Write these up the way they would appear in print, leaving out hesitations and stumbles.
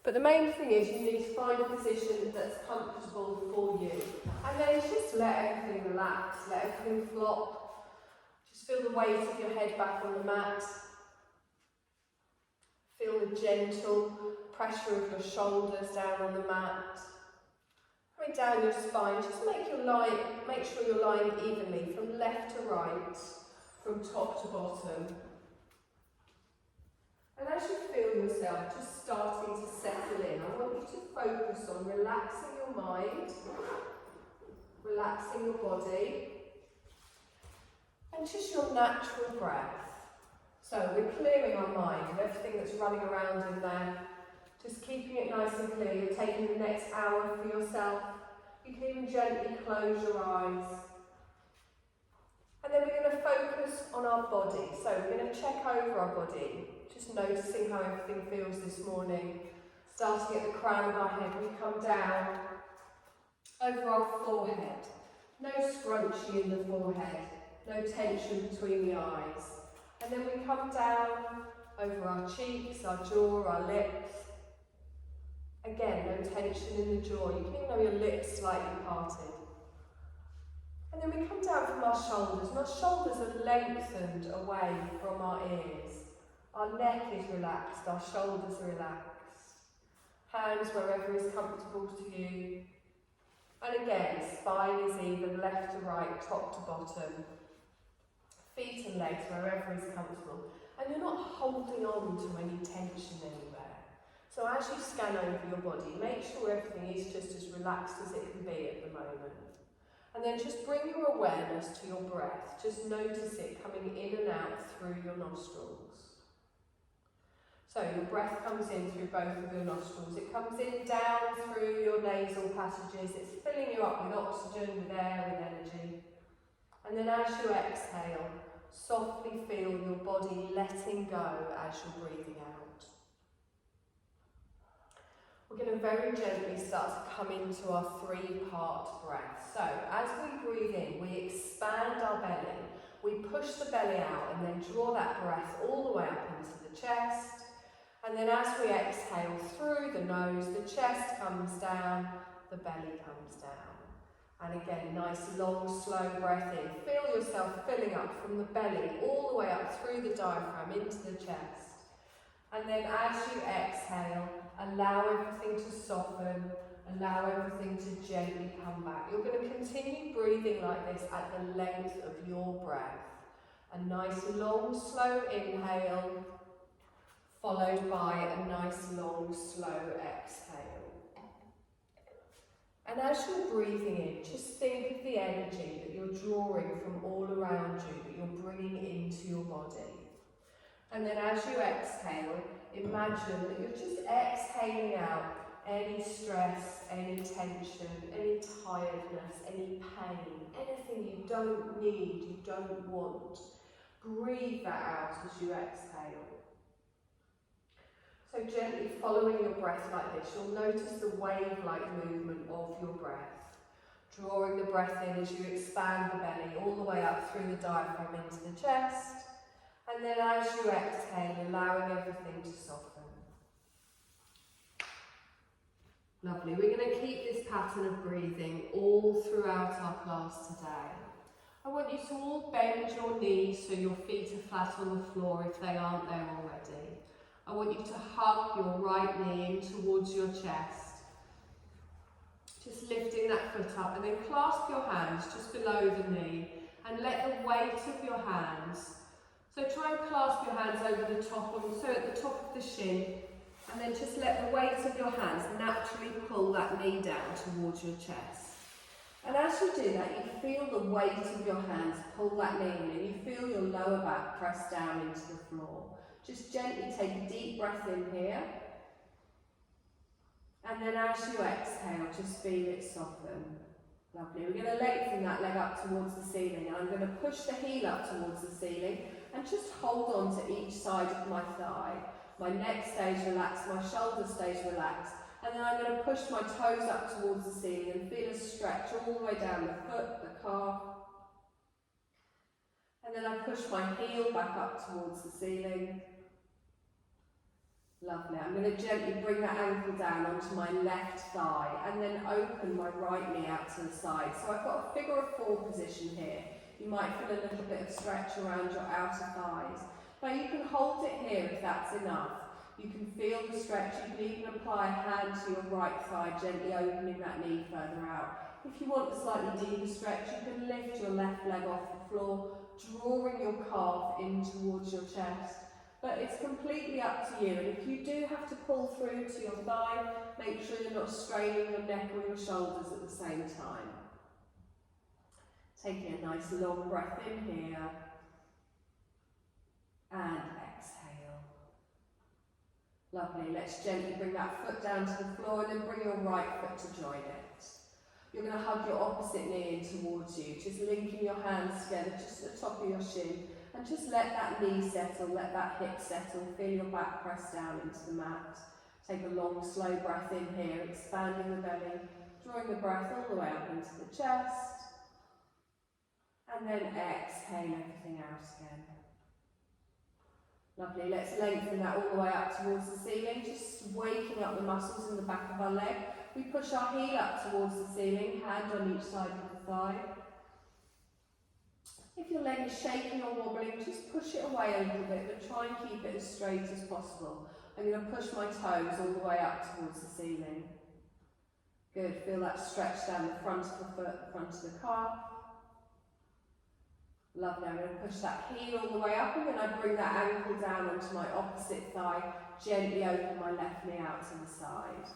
But the main thing is you need to find a position that's comfortable for you. And then just let everything relax, let everything flop. Just feel the weight of your head back on the mat. Feel the gentle pressure of your shoulders down on the mat. Coming down your spine, just make sure you're lying evenly from left to right, from top to bottom. And as you feel yourself just starting to settle in, I want you to focus on relaxing your mind, relaxing your body, and just your natural breath. So we're clearing our mind of everything that's running around in there, just keeping it nice and clear. You're taking the next hour for yourself. You can even gently close your eyes. And then we're going to focus on our body. So we're going to check over our body, just noticing how everything feels this morning. Starting at the crown of our head, we come down over our forehead. No scrunchie in the forehead, no tension between the eyes. And then we come down over our cheeks, our jaw, our lips. Again, no tension in the jaw. You can even have your lips slightly parted. And then we come down from our shoulders, and our shoulders are lengthened away from our ears. Our neck is relaxed, our shoulders are relaxed. Hands wherever is comfortable to you. And again, spine is even, left to right, top to bottom. Feet and legs wherever is comfortable. And you're not holding on to any tension anywhere. So as you scan over your body, make sure everything is just as relaxed as it can be at the moment. And then just bring your awareness to your breath. Just notice it coming in and out through your nostrils. So your breath comes in through both of your nostrils. It comes in down through your nasal passages. It's filling you up with oxygen, with air, with energy. And then as you exhale, softly feel your body letting go as you're breathing out. We're going to very gently start to come into our three-part breath. So as we breathe in, we expand our belly. We push the belly out and then draw that breath all the way up into the chest. And then as we exhale through the nose, the chest comes down, the belly comes down. And again, nice long slow breath in. Feel yourself filling up from the belly all the way up through the diaphragm into the chest. And then as you exhale, allow everything to soften, allow everything to gently come back. You're going to continue breathing like this at the length of your breath. A nice long slow inhale, followed by a nice long slow exhale. And as you're breathing in, just think of the energy that you're drawing from all around you, that you're bringing into your body. And then as you exhale, imagine that you're just exhaling out any stress, any tension, any tiredness, any pain, anything you don't need, you don't want. Breathe that out as you exhale. So gently following your breath like this, you'll notice the wave-like movement of your breath. Drawing the breath in as you expand the belly all the way up through the diaphragm into the chest. And then as you exhale, allowing everything to soften. Lovely. We're going to keep this pattern of breathing all throughout our class today. I want you to all bend your knees so your feet are flat on the floor if they aren't there already. I want you to hug your right knee in towards your chest. Just lifting that foot up and then clasp your hands just below the knee and let the weight of your hands, so try and clasp your hands over the top, so at the top of the shin, and then just let the weight of your hands naturally pull that knee down towards your chest. And as you do that, you feel the weight of your hands pull that knee in, and you feel your lower back press down into the floor. Just gently take a deep breath in here. And then as you exhale, just feel it soften. Lovely. We're going to lengthen that leg up towards the ceiling. And I'm going to push the heel up towards the ceiling and just hold on to each side of my thigh. My neck stays relaxed, my shoulder stays relaxed. And then I'm going to push my toes up towards the ceiling and feel a stretch all the way down the foot, the calf. And then I push my heel back up towards the ceiling. Lovely. I'm going to gently bring that ankle down onto my left thigh and then open my right knee out to the side. So I've got a figure of 4 position here. You might feel a little bit of stretch around your outer thighs. Now you can hold it here if that's enough. You can feel the stretch. You can even apply a hand to your right thigh, gently opening that knee further out. If you want a slightly deeper stretch, you can lift your left leg off the floor, drawing your calf in towards your chest. But it's completely up to you, and if you do have to pull through to your thigh, make sure you're not straining your neck or your shoulders at the same time. Taking a nice long breath in here, and exhale. Lovely, let's gently bring that foot down to the floor and then bring your right foot to join it. You're going to hug your opposite knee in towards you, just linking your hands together just at the top of your shin. And just let that knee settle, let that hip settle, feel your back press down into the mat. Take a long, slow breath in here, expanding the belly, drawing the breath all the way up into the chest. And then exhale everything out again. Lovely, let's lengthen that all the way up towards the ceiling, just waking up the muscles in the back of our leg. We push our heel up towards the ceiling, hand on each side of the thigh. If your leg is shaking or wobbling, just push it away a little bit, but try and keep it as straight as possible. I'm going to push my toes all the way up towards the ceiling. Good, feel that stretch down the front of the foot, the front of the calf. Lovely, I'm going to push that heel all the way up, and then I bring that ankle down onto my opposite thigh, gently open my left knee out to the side.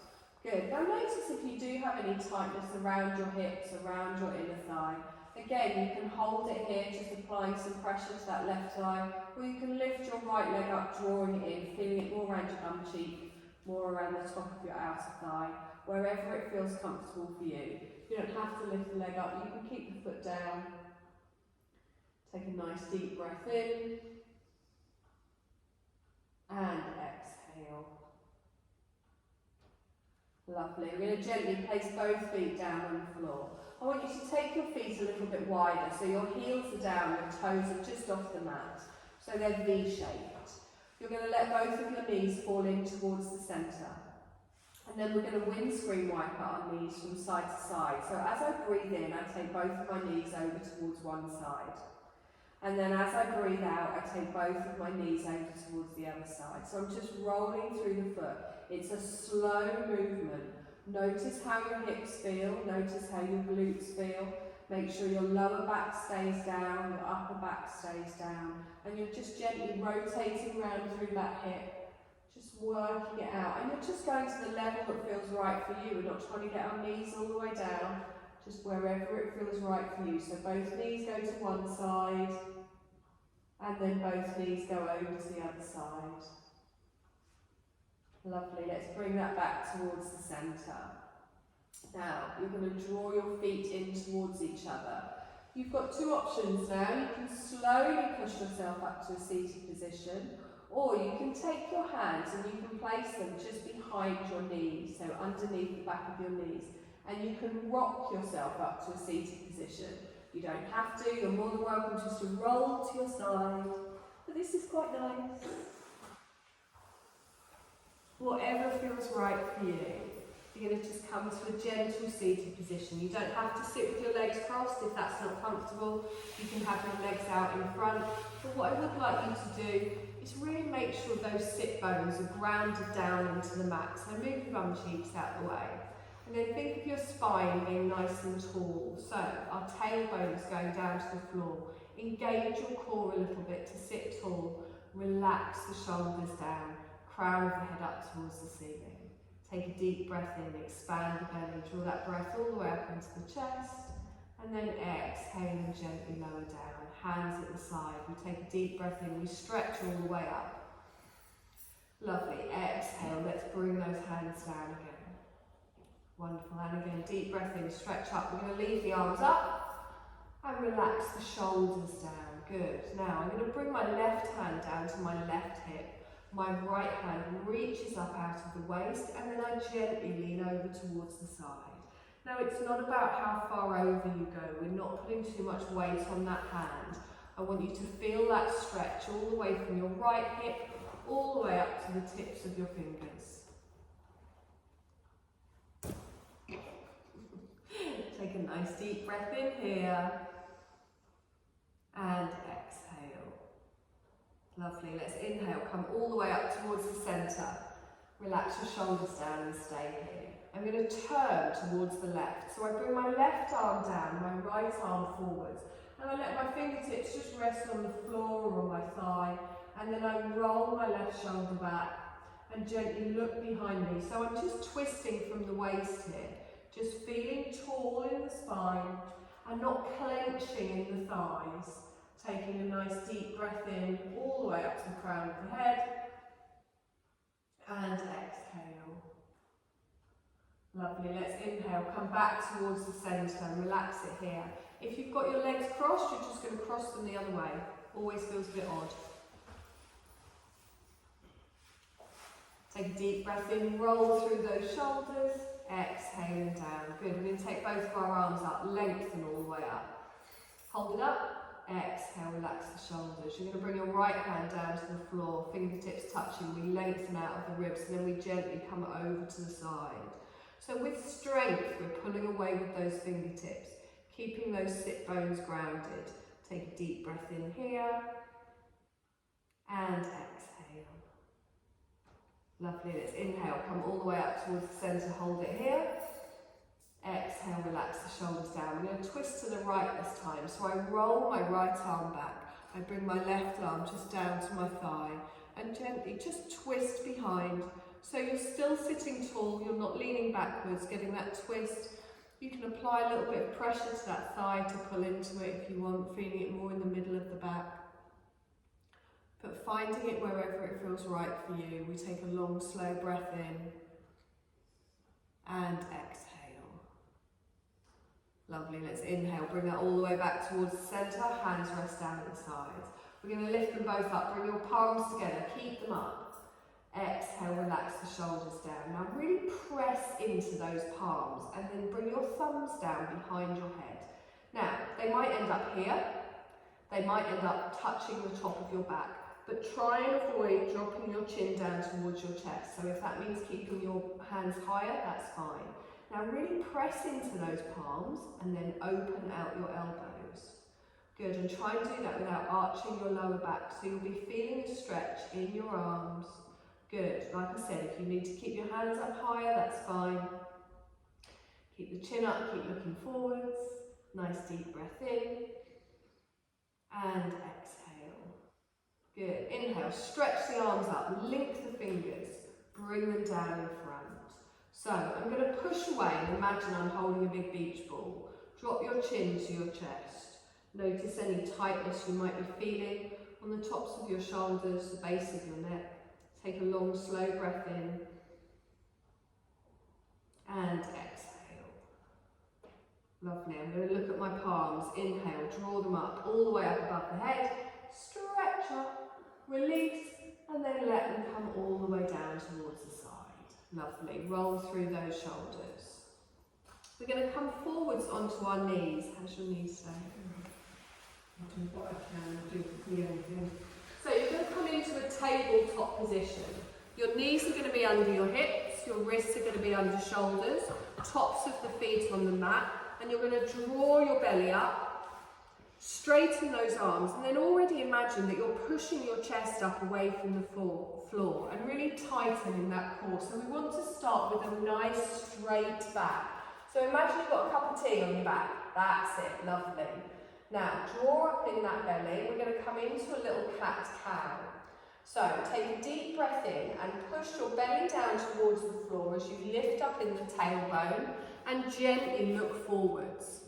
Good, now notice if you do have any tightness around your hips, around your inner thigh. Again, you can hold it here, just applying some pressure to that left thigh, or you can lift your right leg up, drawing it in, feeling it more around your bum cheek, more around the top of your outer thigh, wherever it feels comfortable for you. You don't have to lift the leg up, you can keep the foot down. Take a nice deep breath in, and exhale. Lovely. We're going to gently place both feet down on the floor. I want you to take your feet a little bit wider, so your heels are down, your toes are just off the mat, so they're V-shaped. You're going to let both of your knees fall in towards the centre. And then we're going to windscreen wipe our knees from side to side. So as I breathe in, I take both of my knees over towards one side. And then as I breathe out, I take both of my knees over towards the other side. So I'm just rolling through the foot. It's a slow movement. Notice how your hips feel, notice how your glutes feel. Make sure your lower back stays down, your upper back stays down. And you're just gently rotating around through that hip, just working it out. And you're just going to the level that feels right for you. We're not trying to get our knees all the way down, just wherever it feels right for you. So both knees go to one side, and then both knees go over to the other side. Lovely, let's bring that back towards the centre. Now, you're going to draw your feet in towards each other. You've got two options now. You can slowly push yourself up to a seated position, or you can take your hands and you can place them just behind your knees, so underneath the back of your knees, and you can rock yourself up to a seated position. You don't have to, you're more than welcome just to roll to your side, but this is quite nice. Whatever feels right for you. You're going to just come to a gentle seated position. You don't have to sit with your legs crossed if that's not comfortable. You can have your legs out in front. But what I would like you to do is really make sure those sit bones are grounded down into the mat. So move your bum cheeks out of the way. And then think of your spine being nice and tall. So our tailbone's going down to the floor. Engage your core a little bit to sit tall. Relax the shoulders down. Crown of the head up towards the ceiling. Take a deep breath in, expand the belly, draw that breath all the way up into the chest, and then exhale and gently lower down. Hands at the side. We take a deep breath in, we stretch all the way up. Lovely. Exhale, let's bring those hands down again. Wonderful. And again, deep breath in, stretch up. We're going to leave the arms up and relax the shoulders down. Good. Now I'm going to bring my left hand down to my left hip. My right hand reaches up out of the waist, and then I gently lean over towards the side. Now it's not about how far over you go. We're not putting too much weight on that hand. I want you to feel that stretch all the way from your right hip all the way up to the tips of your fingers. Take a nice deep breath in here. And exhale. Lovely. Let's inhale. Come all the way up towards the centre. Relax your shoulders down and stay here. I'm going to turn towards the left. So I bring my left arm down, my right arm forwards. And I let my fingertips just rest on the floor or on my thigh. And then I roll my left shoulder back and gently look behind me. So I'm just twisting from the waist here. Just feeling tall in the spine and not clenching in the thighs. Taking a nice deep breath in all the way up to the crown of the head. And exhale. Lovely, let's inhale, come back towards the centre and relax it here. If you've got your legs crossed, you're just going to cross them the other way. Always feels a bit odd. Take a deep breath in, roll through those shoulders, exhaling down. Good, we're going to take both of our arms up, lengthen all the way up. Hold it up, exhale, relax the shoulders. You're going to bring your right hand down to the floor, fingertips touching, we lengthen out of the ribs and then we gently come over to the side. So with strength, we're pulling away with those fingertips, keeping those sit bones grounded. Take a deep breath in here, and exhale. Lovely, let's inhale, come all the way up towards the centre, hold it here. Exhale, relax the shoulders down. I'm going to twist to the right this time. So I roll my right arm back. I bring my left arm just down to my thigh and gently just twist behind. So you're still sitting tall, you're not leaning backwards, getting that twist. You can apply a little bit of pressure to that thigh to pull into it if you want, feeling it more in the middle of the back. But finding it wherever it feels right for you. We take a long, slow breath in and exhale. Lovely, let's inhale, bring that all the way back towards the centre, hands rest down at the sides. We're going to lift them both up, bring your palms together, keep them up. Exhale, relax the shoulders down. Now really press into those palms and then bring your thumbs down behind your head. Now, they might end up here, they might end up touching the top of your back, but try and avoid dropping your chin down towards your chest. So if that means keeping your hands higher, that's fine. Now really press into those palms and then open out your elbows. Good, and try and do that without arching your lower back, so you'll be feeling a stretch in your arms. Good, like I said, if you need to keep your hands up higher, that's fine. Keep the chin up, keep looking forwards. Nice deep breath in. And exhale. Good, inhale, stretch the arms up, link the fingers, bring them down in front. So, I'm going to push away and imagine I'm holding a big beach ball. Drop your chin to your chest. Notice any tightness you might be feeling on the tops of your shoulders, the base of your neck. Take a long, slow breath in and exhale. Lovely, I'm going to look at my palms. Inhale, draw them up all the way up above the head. Stretch up, release, and then let them come all the way down towards the side. Lovely, roll through those shoulders. We're going to come forwards onto our knees. How's your knees stay? I'll do what I can, I'll do the anything. So you're going to come into a tabletop position. Your knees are going to be under your hips, your wrists are going to be under shoulders, tops of the feet on the mat, and you're going to draw your belly up, straighten those arms, and then already imagine that you're pushing your chest up away from the floor and really tightening that core. So we want to start with a nice straight back. So imagine you've got a cup of tea on your back. That's it, lovely. Now, draw up in that belly. We're going to come into a little cat cow. So, take a deep breath in and push your belly down towards the floor as you lift up in the tailbone and gently look forwards.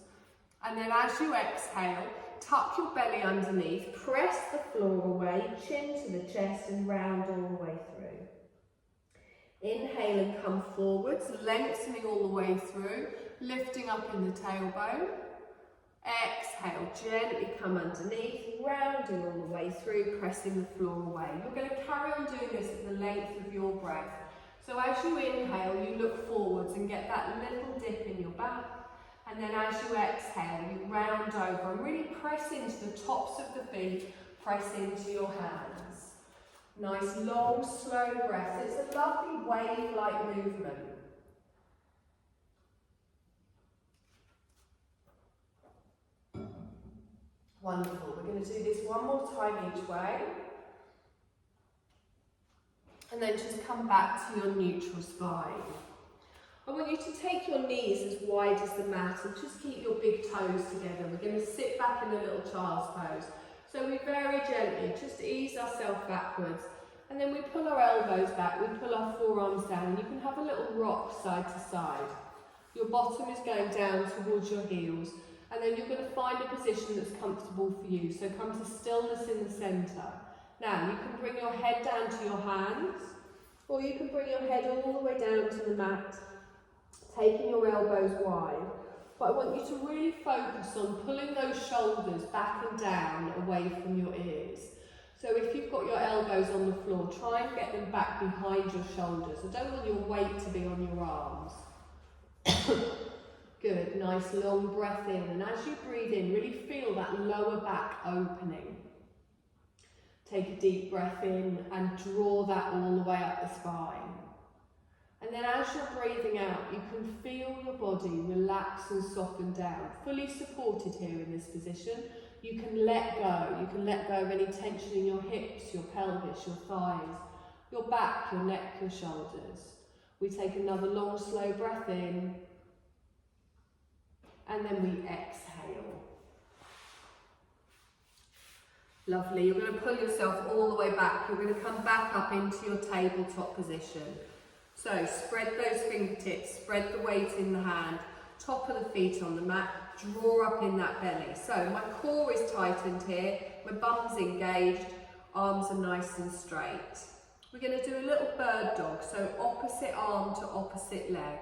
And then as you exhale, tuck your belly underneath, press the floor away, chin to the chest and round all the way through. Inhale and come forwards, lengthening all the way through, lifting up in the tailbone. Exhale, gently come underneath, rounding all the way through, pressing the floor away. You're going to carry on doing this at the length of your breath. So as you inhale, you look forwards and get that little dip in your back. And then as you exhale, you round over and really press into the tops of the feet, press into your hands. Nice long, slow breath. It's a lovely wave-like movement. Wonderful. We're going to do this one more time each way. And then just come back to your neutral spine. I want you to take your knees as wide as the mat and just keep your big toes together. We're going to sit back in a little child's pose. So we very gently just ease ourselves backwards. And then we pull our elbows back, we pull our forearms down, and you can have a little rock side to side. Your bottom is going down towards your heels, and then you're going to find a position that's comfortable for you. So come to stillness in the centre. Now you can bring your head down to your hands, or you can bring your head all the way down to the mat, taking your elbows wide. But I want you to really focus on pulling those shoulders back and down away from your ears. So if you've got your elbows on the floor, try and get them back behind your shoulders. I don't want your weight to be on your arms. Good, nice long breath in. And as you breathe in, really feel that lower back opening. Take a deep breath in and draw that all the way up the spine. And then as you're breathing out, you can feel your body relax and soften down. Fully supported here in this position. You can let go. You can let go of any tension in your hips, your pelvis, your thighs, your back, your neck, your shoulders. We take another long, slow breath in. And then we exhale. Lovely. You're going to pull yourself all the way back. You're going to come back up into your tabletop position. So spread those fingertips, spread the weight in the hand, top of the feet on the mat, draw up in that belly. So my core is tightened here, my bum's engaged, arms are nice and straight. We're going to do a little bird dog, so opposite arm to opposite leg.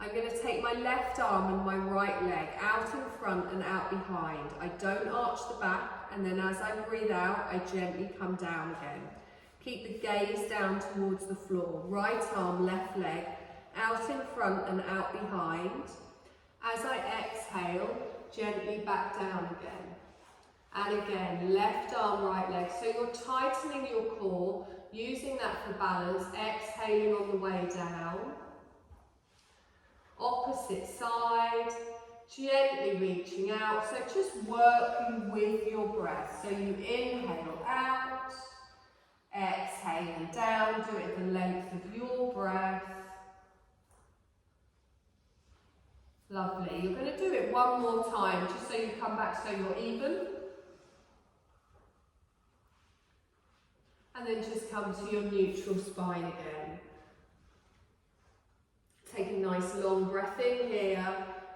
I'm going to take my left arm and my right leg out in front and out behind. I don't arch the back, and then as I breathe out, I gently come down again. Keep the gaze down towards the floor. Right arm, left leg, out in front and out behind. As I exhale, gently back down again. And again, left arm, right leg. So you're tightening your core, using that for balance, exhaling on the way down. Opposite side, gently reaching out. So just working with your breath. So you inhale out. Exhale down, do it the length of your breath. Lovely. You're going to do it one more time, just so you come back so you're even. And then just come to your neutral spine again. Take a nice long breath in here.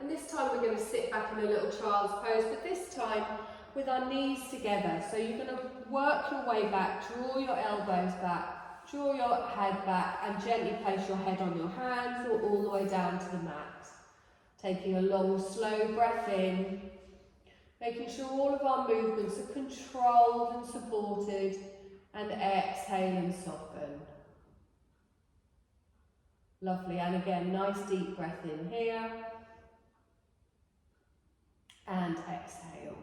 And this time we're going to sit back in a little child's pose, but this time with our knees together. So you're going to work your way back, draw your elbows back, draw your head back, and gently place your head on your hands or all the way down to the mat. Taking a long, slow breath in, making sure all of our movements are controlled and supported, and exhale and soften. Lovely, and again, nice deep breath in here, and exhale.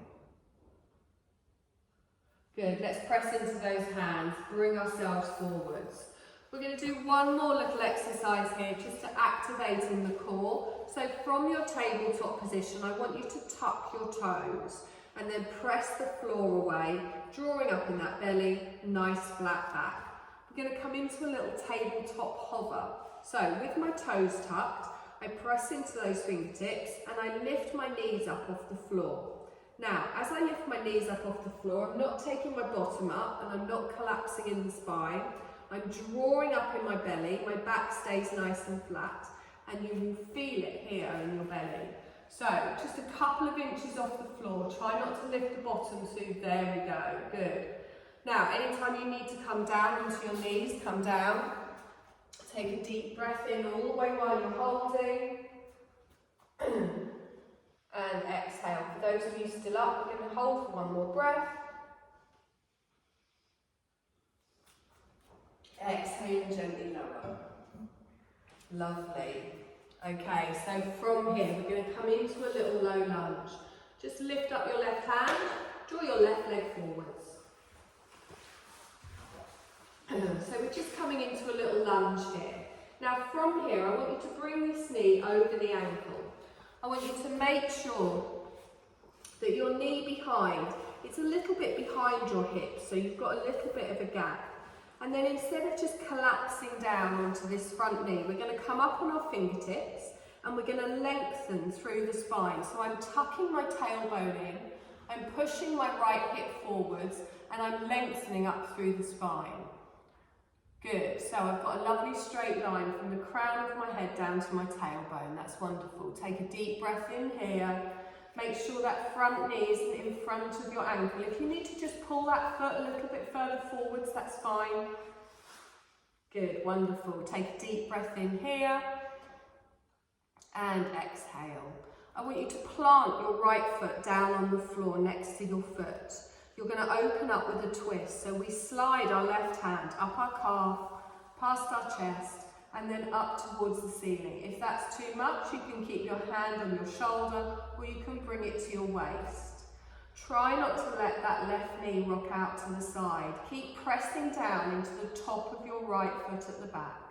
Good, let's press into those hands, bring ourselves forwards. We're going to do one more little exercise here just to activate in the core. So from your tabletop position, I want you to tuck your toes and then press the floor away, drawing up in that belly, nice flat back. We're going to come into a little tabletop hover. So with my toes tucked, I press into those fingertips and I lift my knees up off the floor. Now, as I lift my knees up off the floor, I'm not taking my bottom up and I'm not collapsing in the spine. I'm drawing up in my belly, my back stays nice and flat, and you will feel it here in your belly. So, just a couple of inches off the floor, try not to lift the bottom too, there we go, good. Now, anytime you need to come down into your knees, come down. Take a deep breath in all the way while you're holding. And exhale. For those of you still up, we're going to hold for one more breath. Exhale and gently lower. Lovely. Okay, so from here, we're going to come into a little low lunge. Just lift up your left hand, draw your left leg forwards. So we're just coming into a little lunge here. Now from here, I want you to bring this knee over the ankle. I want you to make sure that your knee behind, it's a little bit behind your hips, so you've got a little bit of a gap. And then instead of just collapsing down onto this front knee, we're going to come up on our fingertips and we're going to lengthen through the spine. So I'm tucking my tailbone in, I'm pushing my right hip forwards, and I'm lengthening up through the spine. Good, so I've got a lovely straight line from the crown of my head down to my tailbone. That's wonderful. Take a deep breath in here. Make sure that front knee isn't in front of your ankle. If you need to just pull that foot a little bit further forwards, that's fine. Good, wonderful. Take a deep breath in here and exhale. I want you to plant your right foot down on the floor next to your foot. You're going to open up with a twist. So we slide our left hand up our calf, past our chest, and then up towards the ceiling. If that's too much, you can keep your hand on your shoulder, or you can bring it to your waist. Try not to let that left knee rock out to the side. Keep pressing down into the top of your right foot at the back.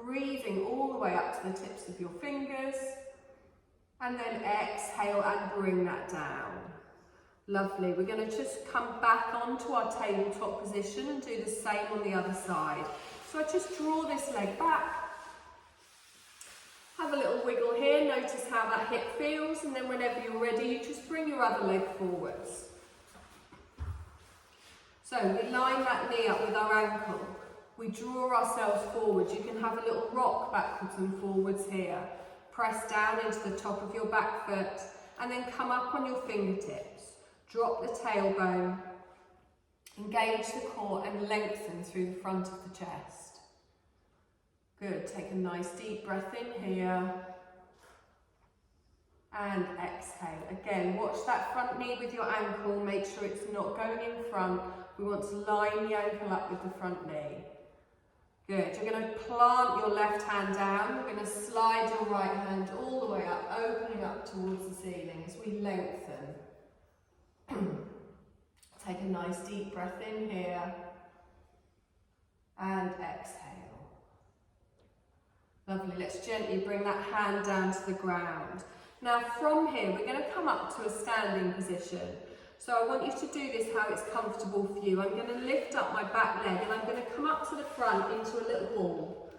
Breathing all the way up to the tips of your fingers. And then exhale and bring that down. Lovely. We're going to just come back onto our tabletop position and do the same on the other side. So I just draw this leg back. Have a little wiggle here. Notice how that hip feels, and then whenever you're ready, you just bring your other leg forwards. So we line that knee up with our ankle. We draw ourselves forwards. You can have a little rock backwards and forwards here. Press down into the top of your back foot and then come up on your fingertips. Drop the tailbone, engage the core and lengthen through the front of the chest. Good, take a nice deep breath in here and exhale. Again, watch that front knee with your ankle, make sure it's not going in front. We want to line the ankle up with the front knee. Good, you're going to plant your left hand down, you're going to slide your right hand all the way up, opening up towards the ceiling as we lengthen. Take a nice deep breath in here and exhale. Lovely, let's gently bring that hand down to the ground. Now from here, we're going to come up to a standing position. So I want you to do this how it's comfortable for you. I'm going to lift up my back leg and I'm going to come up to the front into a little ball.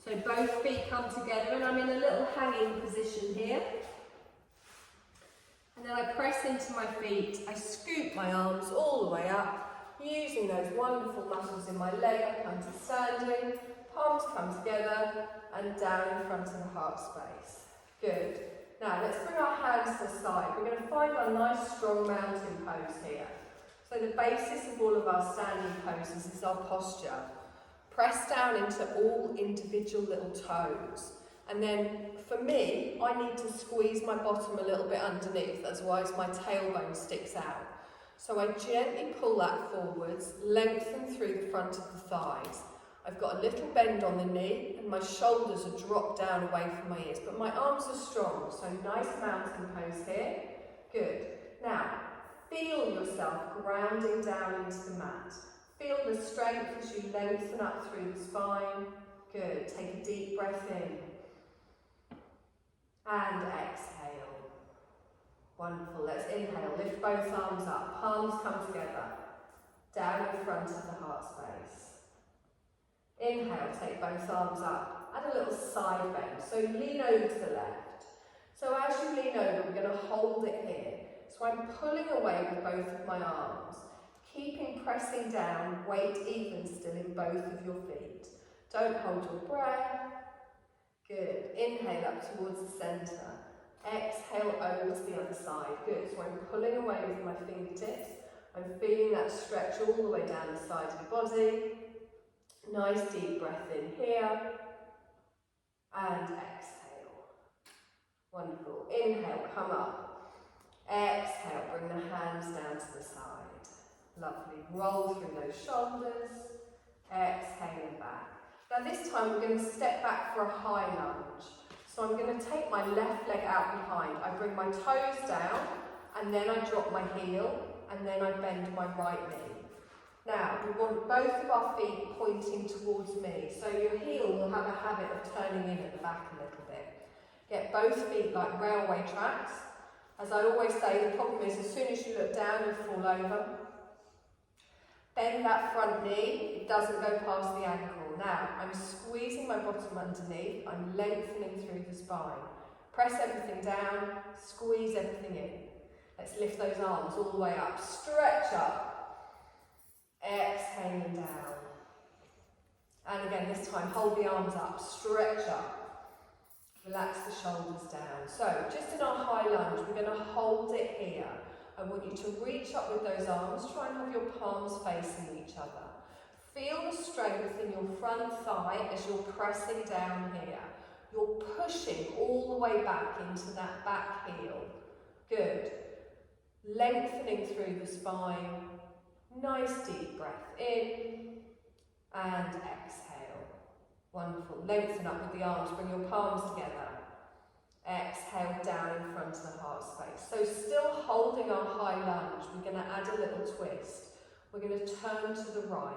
So both feet come together and I'm in a little hanging position here. And then I press into my feet, I scoop my arms all the way up, using those wonderful muscles in my leg. I come to standing, palms come together and down in front of the heart space. Good. Now let's bring our hands to the side. We're going to find our nice strong mountain pose here. So the basis of all of our standing poses is our posture. Press down into all individual little toes. And then for me, I need to squeeze my bottom a little bit underneath, otherwise my tailbone sticks out. So I gently pull that forwards, lengthen through the front of the thighs. I've got a little bend on the knee and my shoulders are dropped down away from my ears, but my arms are strong, so nice mountain pose here. Good. Now, feel yourself grounding down into the mat. Feel the strength as you lengthen up through the spine. Good. Take a deep breath in. And exhale. Wonderful. Let's inhale. Lift both arms up. Palms come together. Down in front of the heart space. Inhale. Take both arms up. Add a little side bend. So lean over to the left. So as you lean over, we're going to hold it here. So I'm pulling away with both of my arms. Keeping pressing down. Weight even still in both of your feet. Don't hold your breath. Good. Inhale up towards the centre. Exhale over to the other side. Good. So I'm pulling away with my fingertips. I'm feeling that stretch all the way down the side of the body. Nice deep breath in here. And exhale. Wonderful. Inhale, come up. Exhale, bring the hands down to the side. Lovely. Roll through those shoulders. Exhale and back. Now this time we're going to step back for a high lunge. So I'm going to take my left leg out behind. I bring my toes down and then I drop my heel and then I bend my right knee. Now, we want both of our feet pointing towards me, so your heel will have a habit of turning in at the back a little bit. Get both feet like railway tracks. As I always say, the problem is as soon as you look down, you fall over. Bend that front knee, it doesn't go past the ankle. Now, I'm squeezing my bottom underneath, I'm lengthening through the spine. Press everything down, squeeze everything in. Let's lift those arms all the way up. Stretch up. Exhaling down. And again, this time, hold the arms up. Stretch up. Relax the shoulders down. So, just in our high lunge, we're going to hold it here. I want you to reach up with those arms. Try and have your palms facing each other. Feel the strength in your front thigh as you're pressing down here. You're pushing all the way back into that back heel. Good. Lengthening through the spine. Nice deep breath in and exhale. Wonderful. Lengthen up with the arms. Bring your palms together. Exhale down in front of the heart space. So still holding our high lunge, we're going to add a little twist. We're going to turn to the right.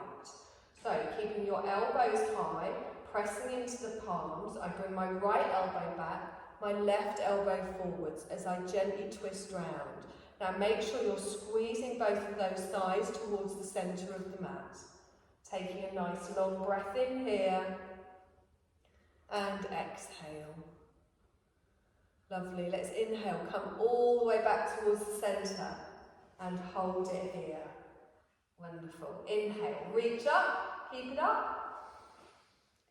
So keeping your elbows high, pressing into the palms. I bring my right elbow back, my left elbow forwards as I gently twist round. Now make sure you're squeezing both of those thighs towards the centre of the mat. Taking a nice long breath in here and exhale. Lovely. Let's inhale, come all the way back towards the centre and hold it here. Wonderful. Inhale, reach up, keep it up.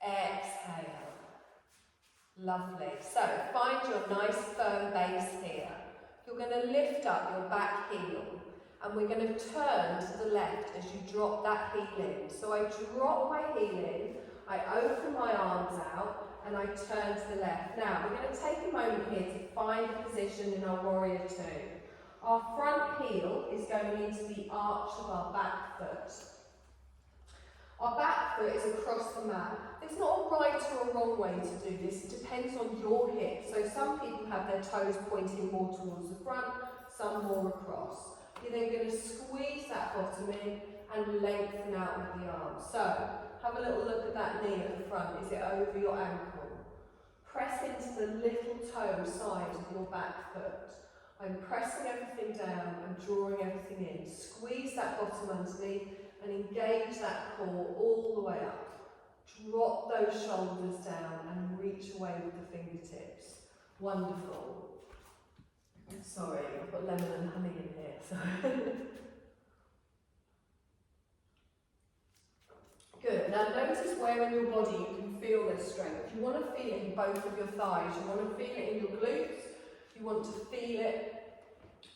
Exhale. Lovely. So find your nice firm base here. You're going to lift up your back heel and we're going to turn to the left as you drop that heel in. So I drop my heel in, I open my arms out and I turn to the left. Now we're going to take a moment here to find a position in our warrior two. Our front heel is going into the arch of our back foot. Our back foot is across the mat. There's not a right or a wrong way to do this, it depends on your hip. So some people have their toes pointing more towards the front, some more across. You're then going to squeeze that bottom in and lengthen out with the arms. So have a little look at that knee at the front. Is it over your ankle? Press into the little toe side of your back foot. I'm pressing everything down and drawing everything in. Squeeze that bottom underneath and engage that core all the way up. Drop those shoulders down and reach away with the fingertips. Wonderful. Sorry, I've got lemon and honey in here. So. Good. Now notice where in your body you can feel this strength. You want to feel it in both of your thighs. You want to feel it in your glutes. You want to feel it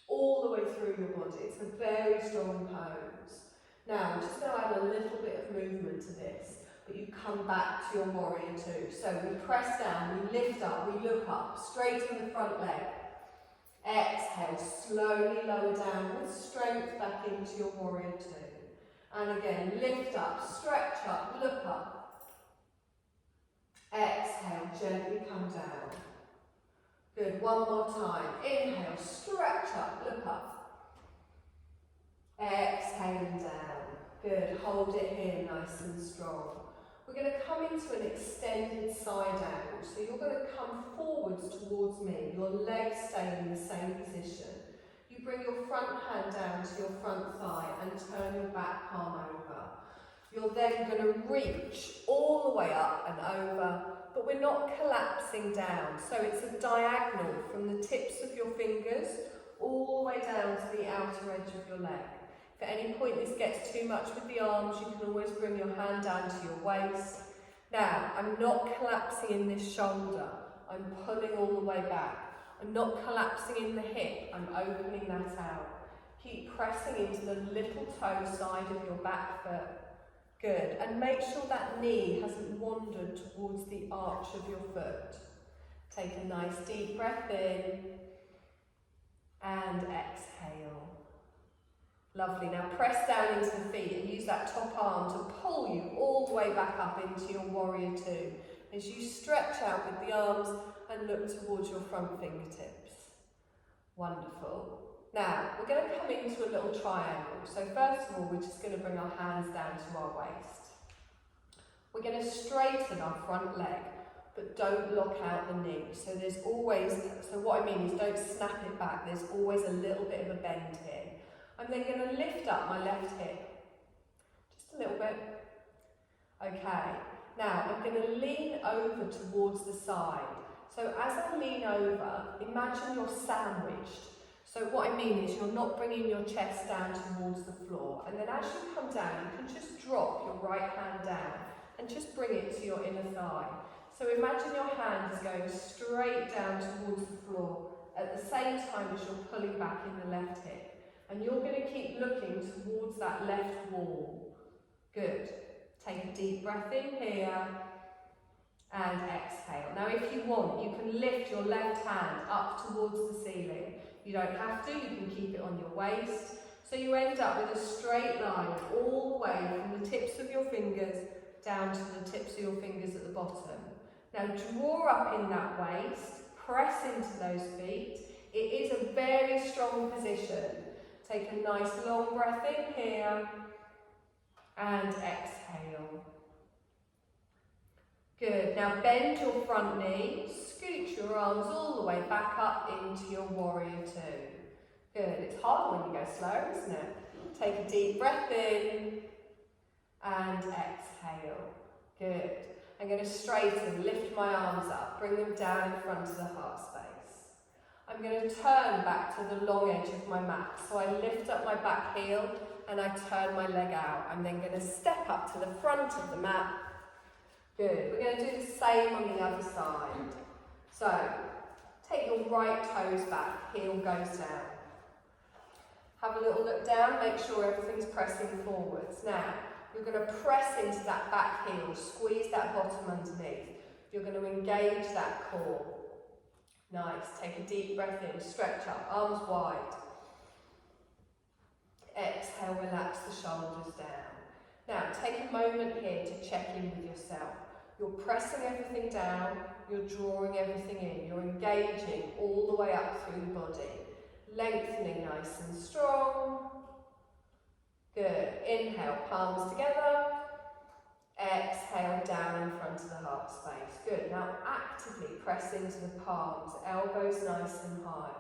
all the way through your body. It's a very strong pose. Now, I'm just going to add a little bit of movement to this, but you come back to your warrior two. So we press down, we lift up, we look up, straighten the front leg. Exhale, slowly lower down with strength back into your warrior two. And again, lift up, stretch up, look up. Exhale, gently come down. Good, one more time. Inhale, stretch up, look up. Exhaling down. Good, hold it here nice and strong. We're going to come into an extended side angle. So you're going to come forwards towards me. Your legs stay in the same position. You bring your front hand down to your front thigh and turn your back palm over. You're then going to reach all the way up and over, but we're not collapsing down. So it's a diagonal from the tips of your fingers all the way down to the outer edge of your leg. If at any point this gets too much with the arms, you can always bring your hand down to your waist. Now, I'm not collapsing in this shoulder. I'm pulling all the way back. I'm not collapsing in the hip. I'm opening that out. Keep pressing into the little toe side of your back foot. Good. And make sure that knee hasn't wandered towards the arch of your foot. Take a nice deep breath in and exhale. Lovely. Now press down into the feet and use that top arm to pull you all the way back up into your warrior two as you stretch out with the arms and look towards your front fingertips. Wonderful. Now, we're going to come into a little triangle. So first of all, we're just going to bring our hands down to our waist. We're going to straighten our front leg, but don't lock out the knee. So there's always, so what I mean is don't snap it back. There's always a little bit of a bend here. I'm then going to lift up my left hip. Just a little bit. Okay. Now, I'm going to lean over towards the side. So as I lean over, imagine you're sandwiched. So what I mean is you're not bringing your chest down towards the floor. And then as you come down, you can just drop your right hand down and just bring it to your inner thigh. So imagine your hand is going straight down towards the floor at the same time as you're pulling back in the left hip. And you're going to keep looking towards that left wall. Good. Take a deep breath in here and exhale. Now if you want, you can lift your left hand up towards the ceiling. You don't have to, you can keep it on your waist. So you end up with a straight line all the way from the tips of your fingers down to the tips of your fingers at the bottom. Now draw up in that waist, press into those feet. It is a very strong position. Take a nice long breath in here and exhale. Good. Now bend your front knee, scoot your arms all the way back up into your warrior two. Good. It's hard when you go slow, isn't it? Take a deep breath in and exhale. Good. I'm going to straighten, lift my arms up, bring them down in front of the heart space. I'm going to turn back to the long edge of my mat. So I lift up my back heel and I turn my leg out. I'm then going to step up to the front of the mat. Good. We're going to do the same on the other side. So, take your right toes back, heel goes down. Have a little look down, make sure everything's pressing forwards. Now, you're going to press into that back heel, squeeze that bottom underneath. You're going to engage that core. Nice. Take a deep breath in, stretch up, arms wide. Exhale, relax the shoulders down. Now, take a moment here to check in with yourself. You're pressing everything down, you're drawing everything in, you're engaging all the way up through the body. Lengthening nice and strong. Good. Inhale, palms together. Exhale, down in front of the heart space. Good. Now actively press into the palms, elbows nice and high.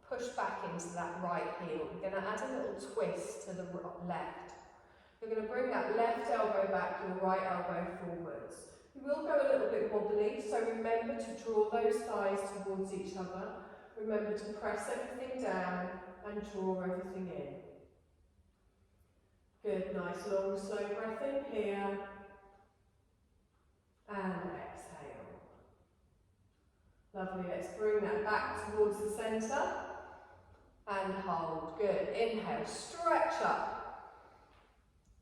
Push back into that right heel. We're going to add a little twist to the left. You're going to bring that left elbow back, your right elbow forwards. You will go a little bit wobbly, so remember to draw those thighs towards each other. Remember to press everything down and draw everything in. Good, nice long slow breath in here. And exhale. Lovely, let's bring that back towards the centre. And hold, good. Inhale, stretch up.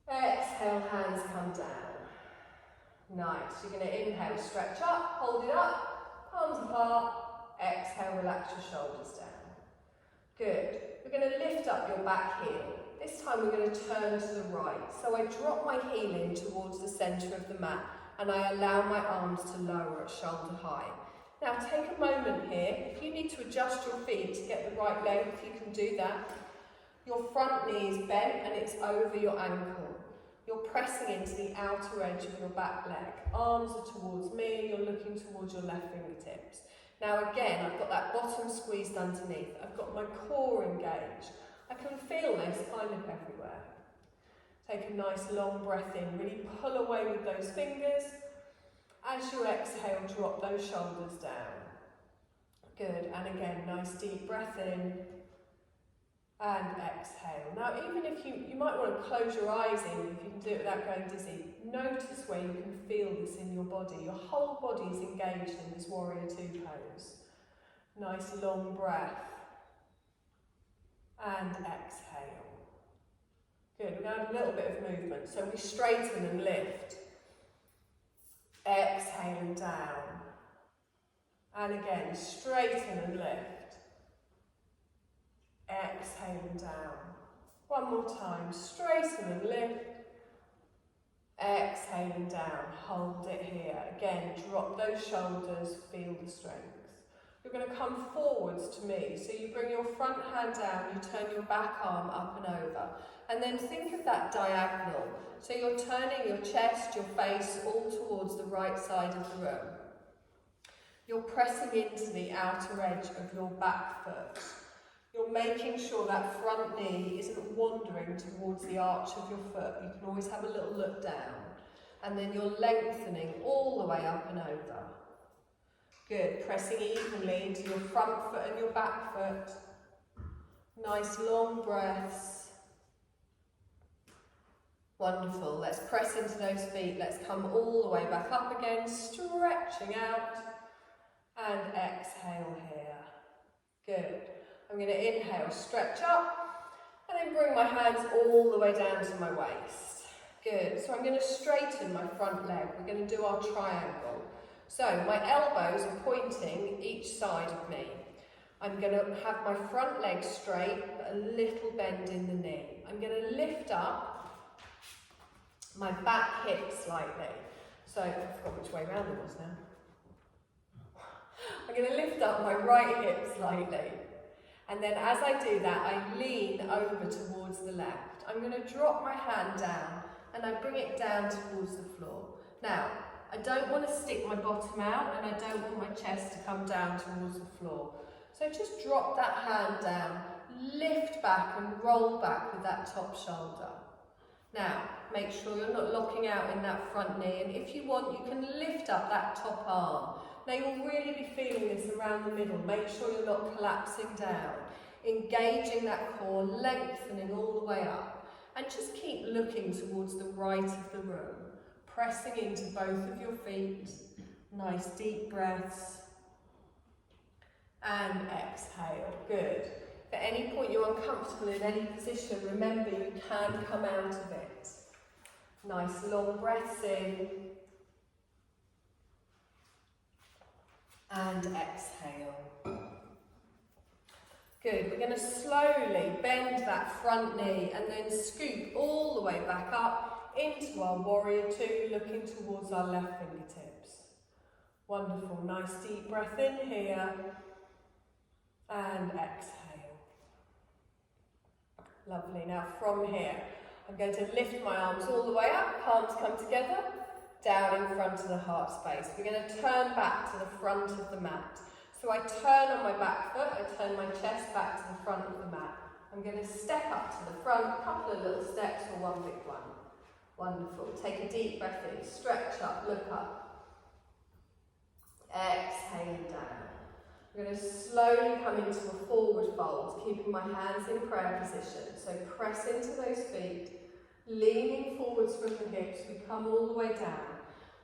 Exhale, hands come down. Nice. You're going to inhale, stretch up, hold it up, palms apart. Exhale, relax your shoulders down. Good. We're going to lift up your back heel. This time we're going to turn to the right. So I drop my heel in towards the centre of the mat and I allow my arms to lower at shoulder high. Now take a moment here. If you need to adjust your feet to get the right length, you can do that. Your front knee is bent and it's over your ankle. You're pressing into the outer edge of your back leg. Arms are towards me and you're looking towards your left fingertips. Now again, I've got that bottom squeezed underneath. I've got my core engaged. I can feel this kind of everywhere. Take a nice long breath in. Really pull away with those fingers. As you exhale, drop those shoulders down. Good. And again, nice deep breath in. And exhale. Now, even if you might want to close your eyes in, if you can do it without going dizzy, notice where you can feel this in your body. Your whole body is engaged in this warrior two pose. Nice long breath. And exhale. Good. We're going to have a little bit of movement. So we straighten and lift. Exhale and down. And again, straighten and lift. Exhale and down. One more time. Straighten and lift. Exhale and down. Hold it here. Again, drop those shoulders. Feel the strength. you're going to come forwards to me. So you bring your front hand down, you turn your back arm up and over. And then think of that diagonal. So you're turning your chest, your face all towards the right side of the room. You're pressing into the outer edge of your back foot. You're making sure that front knee isn't wandering towards the arch of your foot. You can always have a little look down. And then you're lengthening all the way up and over. Good, pressing evenly into your front foot and your back foot. Nice long breaths. Wonderful, let's press into those feet. Let's come all the way back up again, stretching out. And exhale here. Good. I'm going to inhale, stretch up, and then bring my hands all the way down to my waist. Good. So I'm going to straighten my front leg. We're going to do our triangle. So my elbows are pointing each side of me. I'm going to have my front leg straight, but a little bend in the knee. I'm going to lift up my back hip slightly. So I forgot which way round it was now. I'm going to lift up my right hip slightly. And then as I do that, I lean over towards the left. I'm going to drop my hand down and I bring it down towards the floor. Now, I don't want to stick my bottom out and I don't want my chest to come down towards the floor. So just drop that hand down, lift back and roll back with that top shoulder. Now, make sure you're not locking out in that front knee, and if you want, you can lift up that top arm. Now you'll really be feeling this around the middle. Make sure you're not collapsing down. Engaging that core, lengthening all the way up. And just keep looking towards the right of the room. Pressing into both of your feet. Nice deep breaths. And exhale. Good. If at any point you're uncomfortable in any position, remember you can come out of it. Nice long breaths in. And exhale. Good, we're going to slowly bend that front knee and then scoop all the way back up into our warrior two, looking towards our left fingertips. Wonderful, nice deep breath in here and exhale. Lovely, now from here, I'm going to lift my arms all the way up, palms come together. Down in front of the heart space. We're going to turn back to the front of the mat. So I turn on my back foot, I turn my chest back to the front of the mat. I'm going to step up to the front, a couple of little steps or one big one. Wonderful. Take a deep breath in, stretch up, look up. Exhale down. I'm going to slowly come into a forward fold, keeping my hands in prayer position. So press into those feet, leaning forwards from the hips, we come all the way down.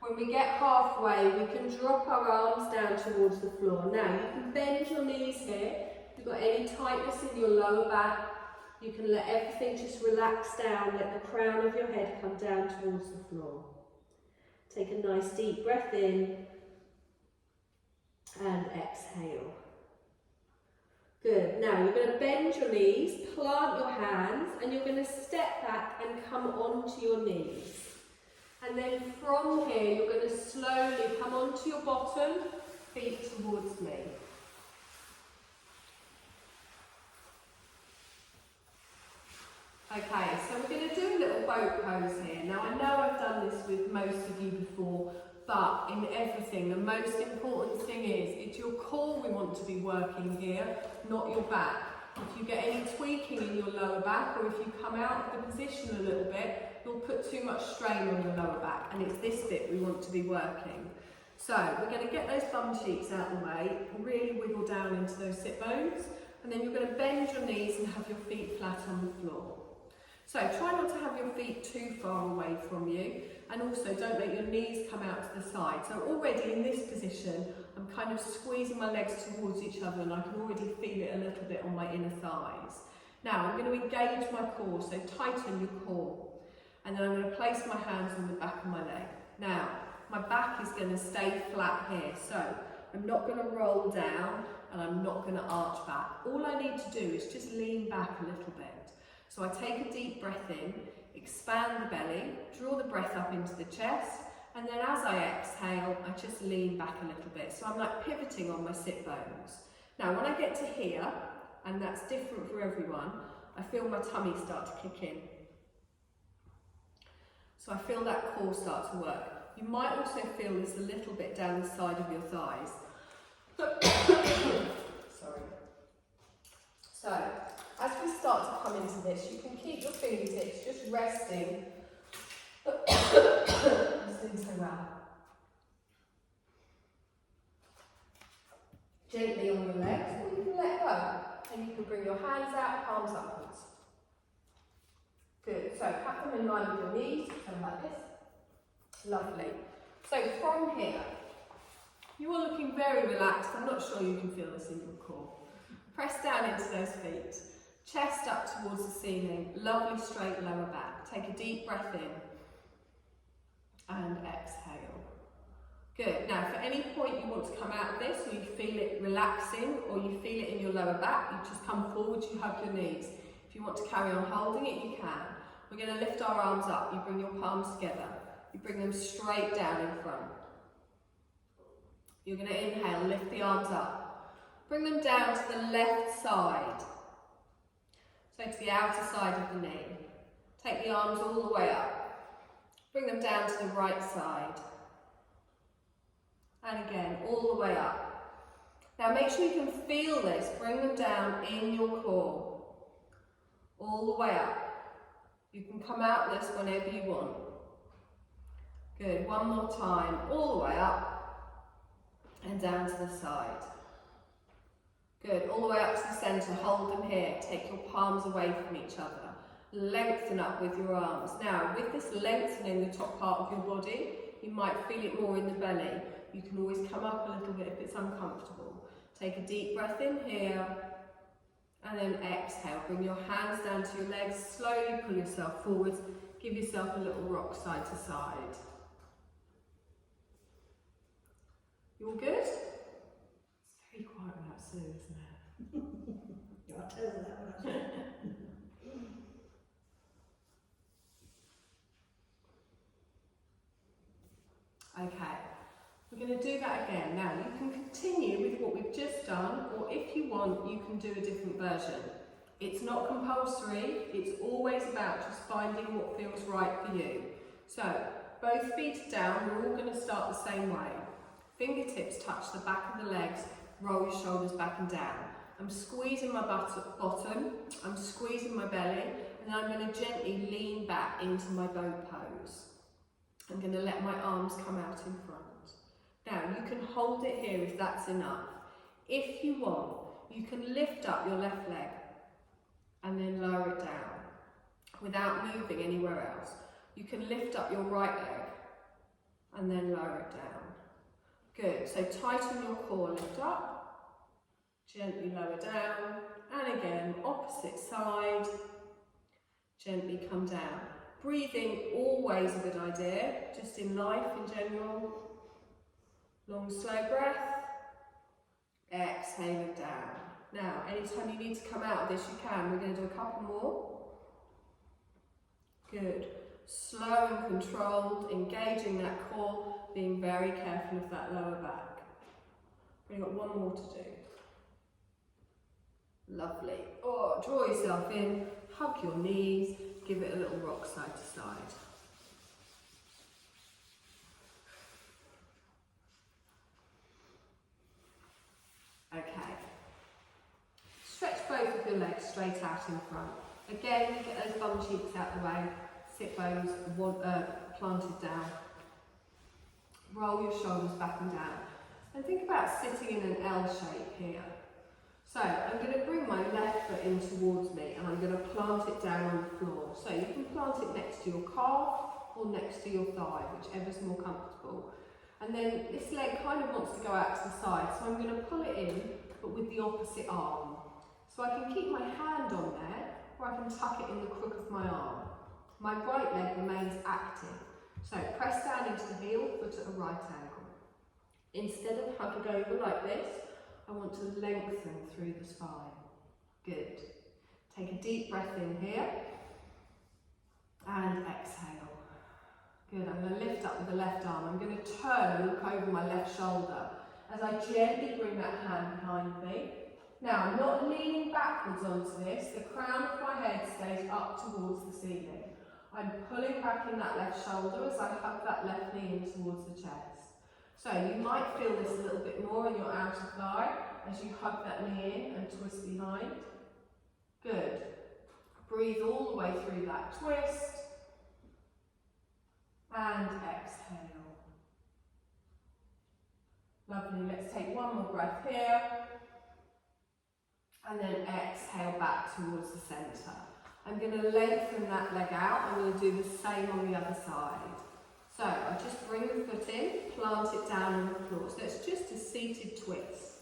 When we get halfway, we can drop our arms down towards the floor. Now, you can bend your knees here. If you've got any tightness in your lower back, you can let everything just relax down. Let the crown of your head come down towards the floor. Take a nice deep breath in and exhale. Good. Now, you're going to bend your knees, plant your hands, and you're going to step back and come onto your knees. And then from here, you're going to slowly come onto your bottom, feet towards me. Okay, so we're going to do a little boat pose here. Now, I know I've done this with most of you before, but in everything, the most important thing is, it's your core we want to be working here, not your back. If you get any tweaking in your lower back, or if you come out of the position a little bit, you'll put too much strain on your lower back, and it's this bit we want to be working. So we're going to get those bum cheeks out of the way, really wiggle down into those sit bones, and then you're going to bend your knees and have your feet flat on the floor. So try not to have your feet too far away from you, and also don't let your knees come out to the side. So already in this position, I'm kind of squeezing my legs towards each other, and I can already feel it a little bit on my inner thighs. Now I'm going to engage my core, so tighten your core. And then I'm going to place my hands on the back of my leg. Now, my back is going to stay flat here, so I'm not going to roll down and I'm not going to arch back. All I need to do is just lean back a little bit. So I take a deep breath in, expand the belly, draw the breath up into the chest, And then as I exhale, I just lean back a little bit. So I'm like pivoting on my sit bones. Now when I get to here, and that's different for everyone, I feel my tummy start to kick in. So I feel that core start to work. You might also feel this a little bit down the side of your thighs. Sorry. So, as we start to come into this, you can keep your fingertips just resting. I'm doing so well. Gently on your legs, or you can let go. And you can bring your hands out, palms upwards. Good. So, have them in line with your knees, so like this. Lovely. So, from here, you are looking very relaxed. I'm not sure you can feel this in your core. Press down into those feet. Chest up towards the ceiling. Lovely straight lower back. Take a deep breath in. And exhale. Good. Now, if at any point you want to come out of this, or you feel it relaxing, or you feel it in your lower back, you just come forward, you hug your knees. If you want to carry on holding it, you can. We're going to lift our arms up. You bring your palms together. You bring them straight down in front. You're going to inhale, lift the arms up. Bring them down to the left side. So to the outer side of the knee. Take the arms all the way up. Bring them down to the right side. And again, all the way up. Now make sure you can feel this. Bring them down in your core. All the way up. You can come out this whenever you want. Good, one more time. All the way up. And down to the side. Good, all the way up to the centre, hold them here. Take your palms away from each other. Lengthen up with your arms. Now, with this lengthening the top part of your body, you might feel it more in the belly. You can always come up a little bit if it's uncomfortable. Take a deep breath in here, and then exhale. Bring your hands down to your legs, slowly pull yourself forwards. Give yourself a little rock side to side. You all good? It's very quiet without Sue, isn't it? I'll tell her that one. Okay, we're going to do that again. Now, you can continue with what we've just done, or if you want, you can do a different version. It's not compulsory, it's always about just finding what feels right for you. So, both feet are down, we're all going to start the same way. Fingertips touch the back of the legs, roll your shoulders back and down. I'm squeezing my bottom, I'm squeezing my belly, and I'm going to gently lean back into my boat pose. I'm going to let my arms come out in front. Now, you can hold it here if that's enough. If you want, you can lift up your left leg and then lower it down without moving anywhere else. You can lift up your right leg and then lower it down. Good, so tighten your core, lift up, gently lower down, and again, opposite side, gently come down. Breathing, always a good idea, just in life in general. Long, slow breath, exhaling down. Now, anytime you need to come out of this, you can. We're going to do a couple more. Good. Slow and controlled, engaging that core, being very careful of that lower back. We've got one more to do. Lovely. Oh, draw yourself in, hug your knees, give it a little rock side to side. Okay. Stretch both of your legs straight out in front. Again, get those bum cheeks out the way. Sit bones planted down. Roll your shoulders back and down. And think about sitting in an L shape here. So I'm going to bring my left foot in towards me and I'm going to plant it down on the floor. So you can plant it next to your calf or next to your thigh, whichever's more comfortable. And then this leg kind of wants to go out to the side, so I'm going to pull it in, but with the opposite arm. So I can keep my hand on there, or I can tuck it in the crook of my arm. My right leg remains active. So press down into the heel, foot at a right angle. Instead of hugging over like this, I want to lengthen through the spine. Good. Take a deep breath in here. And exhale. Good, I'm going to lift up with the left arm. I'm going to turn and look over my left shoulder as I gently bring that hand behind me. Now, I'm not leaning backwards onto this. The crown of my head stays up towards the ceiling. I'm pulling back in that left shoulder as I hug that left knee in towards the chest. So you might feel this a little bit more in your outer thigh as you hug that knee in and twist behind. Good. Breathe all the way through that twist. And exhale. Lovely, let's take one more breath here. And then exhale back towards the centre. I'm going to lengthen that leg out. I'm going to do the same on the other side. So I'll just bring the foot in, plant it down on the floor. So it's just a seated twist.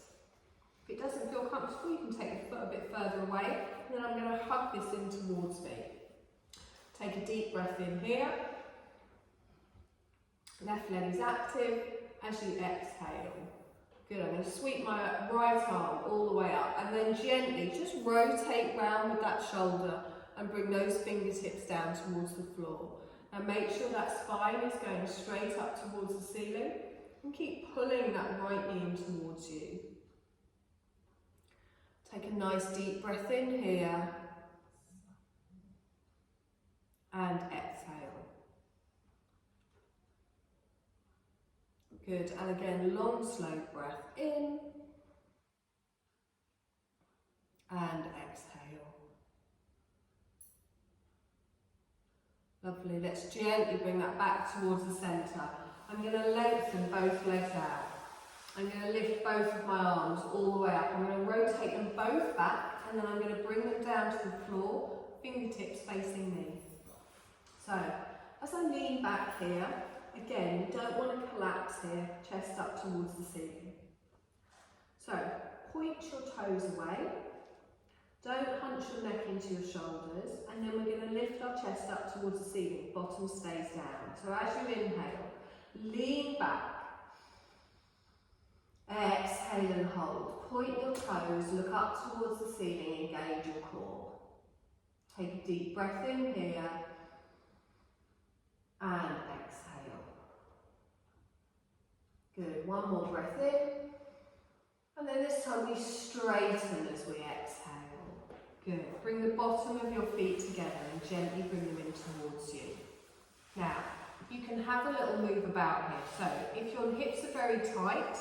If it doesn't feel comfortable, you can take the foot a bit further away. And then I'm going to hug this in towards me. Take a deep breath in here. Left leg is active as you exhale. Good, I'm going to sweep my right arm all the way up and then gently just rotate round with that shoulder and bring those fingertips down towards the floor. Now make sure that spine is going straight up towards the ceiling and keep pulling that right knee in towards you. Take a nice deep breath in here and exhale. Good, and again, long slow breath in and exhale. Lovely, let's gently bring that back towards the centre. I'm going to lengthen both legs out. I'm going to lift both of my arms all the way up. I'm going to rotate them both back and then I'm going to bring them down to the floor, fingertips facing me. So, as I lean back here, again, you don't want to collapse here, chest up towards the ceiling. So, point your toes away. Don't hunch your neck into your shoulders. And then we're going to lift our chest up towards the ceiling. Bottom stays down. So as you inhale, lean back. Exhale and hold. Point your toes, look up towards the ceiling, engage your core. Take a deep breath in here. And exhale. Good, one more breath in. And then this time we straighten as we exhale. Good, bring the bottom of your feet together and gently bring them in towards you. Now, you can have a little move about here. So, if your hips are very tight,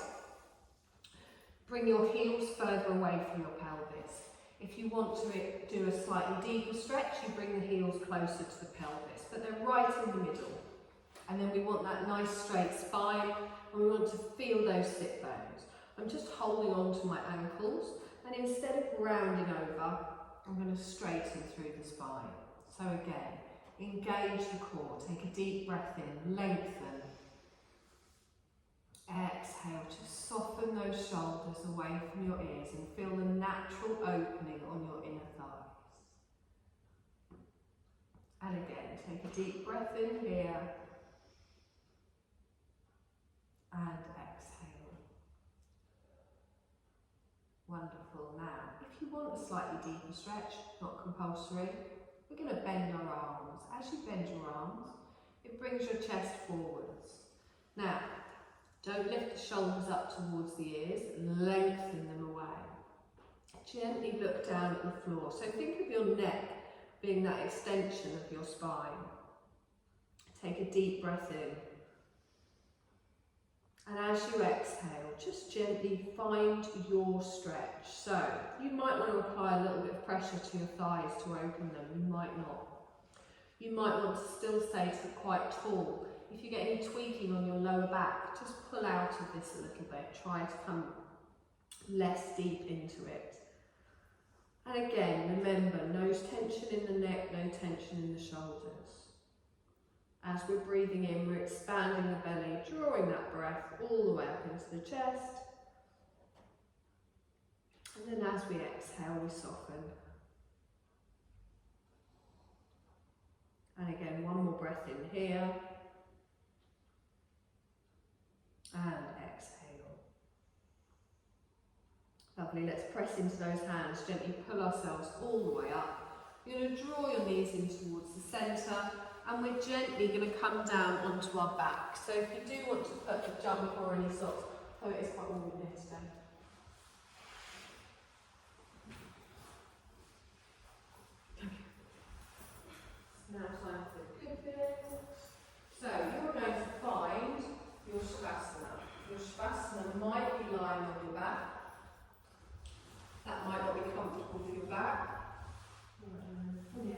bring your heels further away from your pelvis. If you want to do a slightly deeper stretch, you bring the heels closer to the pelvis, but they're right in the middle. And then we want that nice straight spine, and we want to feel those sit bones. I'm just holding on to my ankles, and instead of rounding over, I'm going to straighten through the spine. So again, engage the core, take a deep breath in, lengthen. Exhale, just soften those shoulders away from your ears and feel the natural opening on your inner thighs. And again, take a deep breath in here and exhale. Wonderful. Now, if you want a slightly deeper stretch, not compulsory, we're going to bend our arms. As you bend your arms, it brings your chest forwards. Now, don't lift the shoulders up towards the ears, lengthen them away. Gently look down at the floor. So think of your neck being that extension of your spine. Take a deep breath in. And as you exhale, just gently find your stretch. So you might want to apply a little bit of pressure to your thighs to open them, you might not. You might want to still stay quite tall. If you get any tweaking on your lower back, just pull out of this a little bit. Try to come less deep into it. And again, remember, no tension in the neck, no tension in the shoulders. As we're breathing in, we're expanding the belly, drawing that breath all the way up into the chest. And then as we exhale, we soften. And again, one more breath in here. And exhale. Lovely, let's press into those hands, gently pull ourselves all the way up. You're going to draw your knees in towards the centre and we're gently going to come down onto our back. So if you do want to put a jumper or any socks, oh, it is quite warm in here today. Now time for the good bit. So you're going to find your Shavasana. Your Shavasana might be lying on your back. That might not be comfortable for your back. Yeah.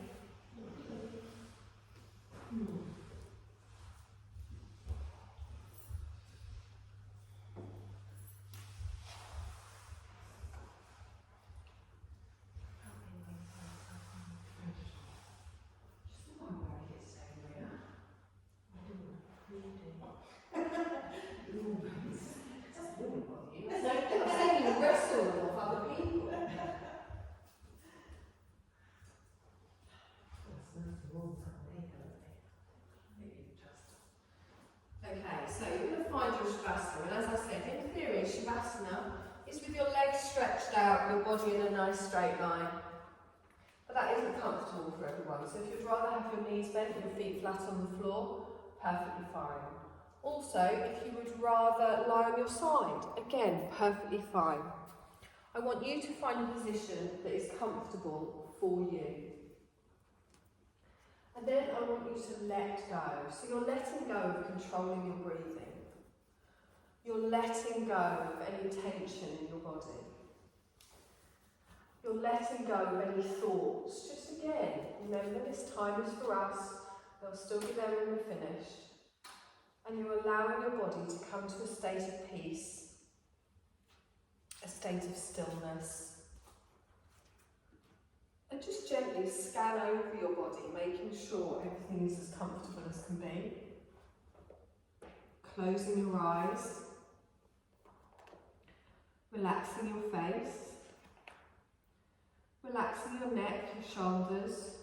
Okay, so you're going to find your Shavasana, and as I said, in theory, Shavasana is with your legs stretched out, your body in a nice straight line. But that isn't comfortable for everyone, so if you'd rather have your knees bent and your feet flat on the floor, perfectly fine. Also, if you would rather lie on your side, again, perfectly fine. I want you to find a position that is comfortable for you. And then I want you to let go. So you're letting go of controlling your breathing. You're letting go of any tension in your body. You're letting go of any thoughts. Just again, remember this time is for us. They'll still be there when we're finished. And you're allowing your body to come to a state of peace, a state of stillness. And just gently scan over your body, making sure everything is as comfortable as can be. Closing your eyes. Relaxing your face. Relaxing your neck, your shoulders.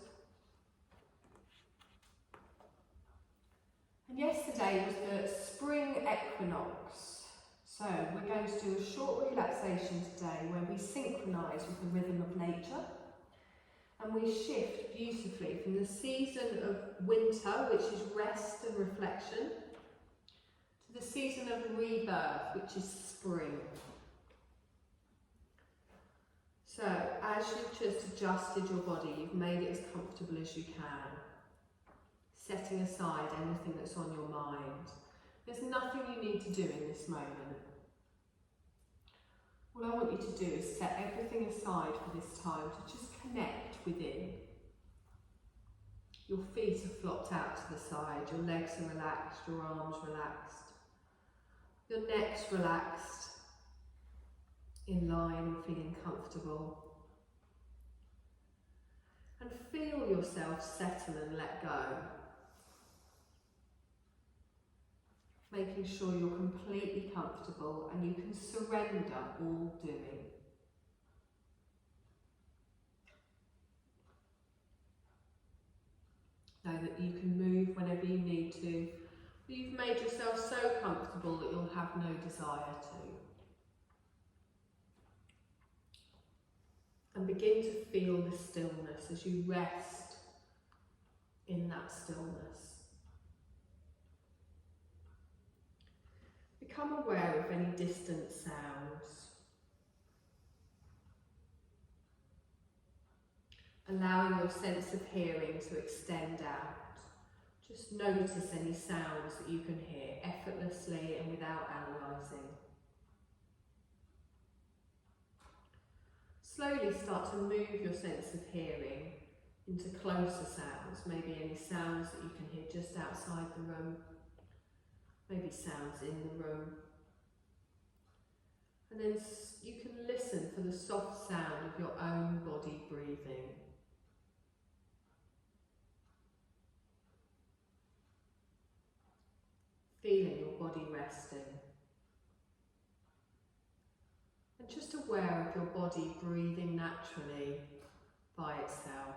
And yesterday was the spring equinox. So we're going to do a short relaxation today where we synchronise with the rhythm of nature. And we shift beautifully from the season of winter, which is rest and reflection, to the season of rebirth, which is spring. So, as you've just adjusted your body, you've made it as comfortable as you can, setting aside anything that's on your mind. There's nothing you need to do in this moment. All I want you to do is set everything aside for this time to just connect within. Your feet are flopped out to the side, your legs are relaxed, your arms relaxed, your neck's relaxed, in line, feeling comfortable. And feel yourself settle and let go. Making sure you're completely comfortable and you can surrender all doing. Know that you can move whenever you need to, but you've made yourself so comfortable that you'll have no desire to. And begin to feel the stillness as you rest in that stillness. Become aware of any distant sounds. Allowing your sense of hearing to extend out. Just notice any sounds that you can hear effortlessly and without analysing. Slowly start to move your sense of hearing into closer sounds, maybe any sounds that you can hear just outside the room, maybe sounds in the room. And then you can listen for the soft sound of your own body breathing. Feeling your body resting. And just aware of your body breathing naturally by itself.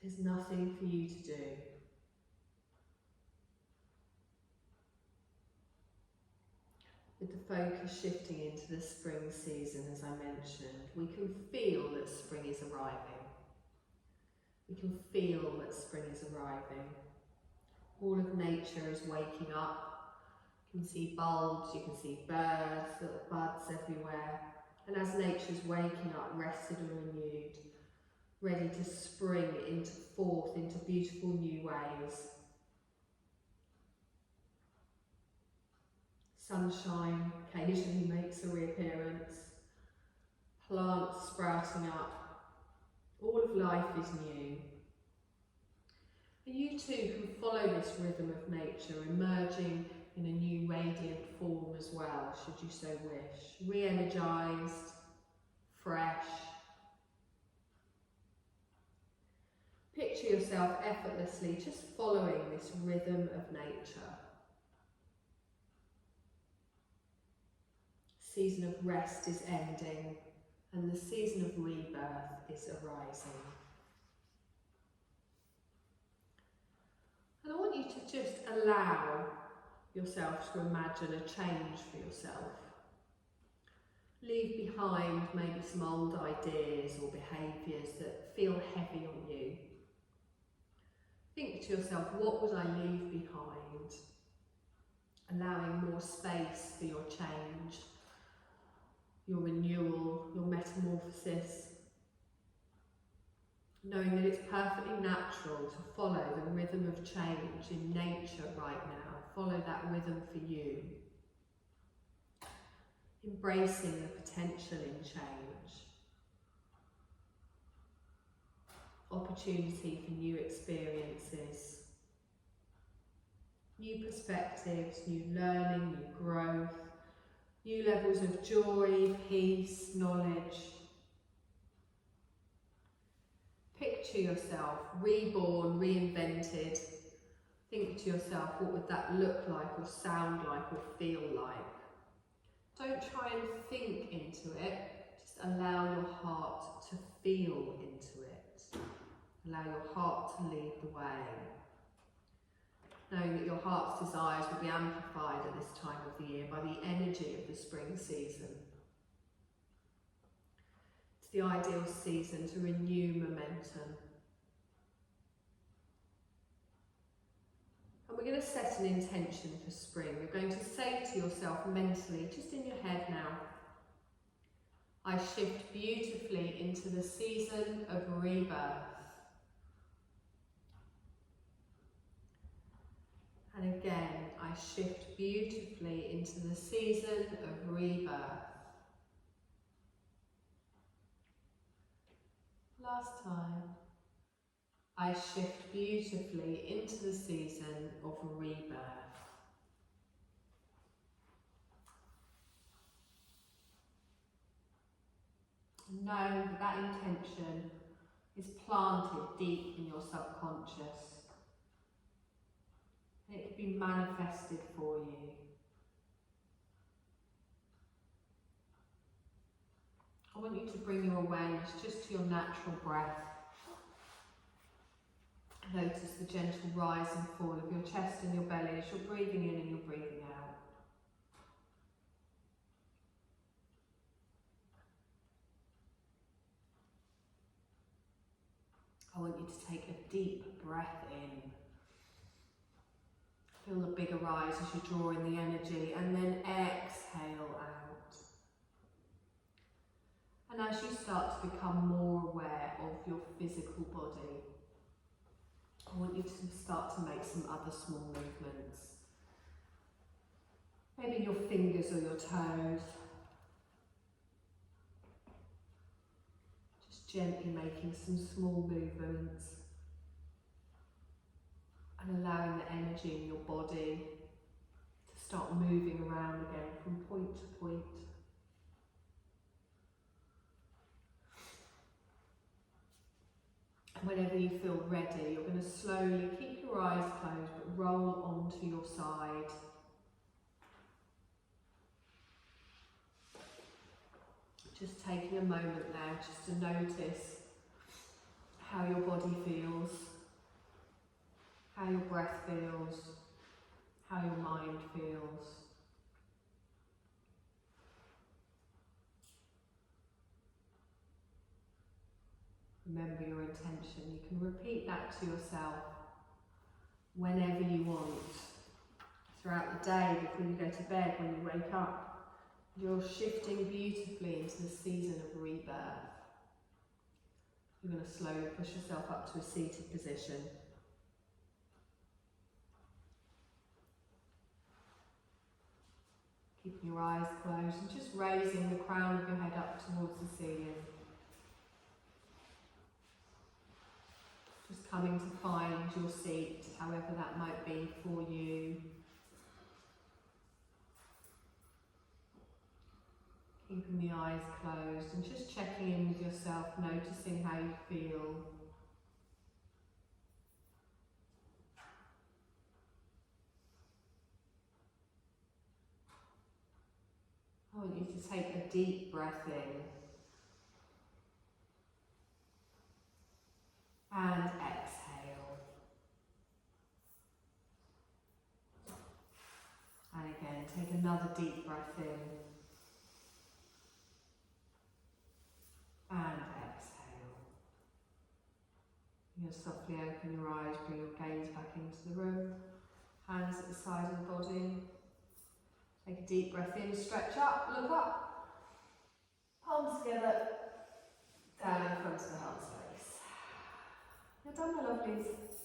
There's nothing for you to do. The With the focus shifting into the spring season, as I mentioned, we can feel that spring is arriving. We can feel that spring is arriving. All of nature is waking up. You can see bulbs, you can see birds, little buds everywhere. And as nature's waking up, rested and renewed, ready to spring forth into beautiful new ways. Sunshine occasionally makes a reappearance. Plants sprouting up. All of life is new. And you too can follow this rhythm of nature, emerging in a new radiant form as well, should you so wish. Re-energised, fresh. Picture yourself effortlessly just following this rhythm of nature. Season of rest is ending and the season of rebirth is arising. And I want you to just allow yourself to imagine a change for yourself. Leave behind maybe some old ideas or behaviours that feel heavy on you. Think to yourself, what would I leave behind? Allowing more space for your change, your renewal, your metamorphosis. Knowing that it's perfectly natural to follow the rhythm of change in nature right now. Follow that rhythm for you. Embracing the potential in change. Opportunity for new experiences. New perspectives, new learning, new growth. New levels of joy, peace, knowledge. Picture yourself reborn, reinvented. Think to yourself, what would that look like or sound like or feel like? Don't try and think into it, just allow your heart to feel into it. Allow your heart to lead the way. Knowing that your heart's desires will be amplified at this time of the year by the energy of the spring season. It's the ideal season to renew momentum. And we're going to set an intention for spring. You're going to say to yourself mentally, just in your head now, I shift beautifully into the season of rebirth. And again, I shift beautifully into the season of rebirth. Last time. I shift beautifully into the season of rebirth. Know that that intention is planted deep in your subconscious. It can be manifested for you. I want you to bring your awareness just to your natural breath. Notice the gentle rise and fall of your chest and your belly as you're breathing in and you're breathing out. I want you to take a deep breath in. Feel the bigger rise as you draw in the energy, and then exhale out. And as you start to become more aware of your physical body, I want you to start to make some other small movements. Maybe your fingers or your toes. Just gently making some small movements. And allowing the energy in your body to start moving around again from point to point. And whenever you feel ready, you're going to slowly keep your eyes closed but roll onto your side. Just taking a moment there just to notice how your body feels. How your breath feels, how your mind feels. Remember your intention. You can repeat that to yourself whenever you want. Throughout the day, before you go to bed, when you wake up. You're shifting beautifully into the season of rebirth. You're going to slowly push yourself up to a seated position. Keeping your eyes closed and just raising the crown of your head up towards the ceiling. Just coming to find your seat, however that might be for you. Keeping the eyes closed and just checking in with yourself, noticing how you feel. I want you to take a deep breath in and exhale. And again, take another deep breath in and exhale. You'll softly open your eyes, bring your gaze back into the room. Hands at the side of the body. Take a deep breath in, stretch up, look up. Palms together, down in front of the heart space. You're done, my lovelies.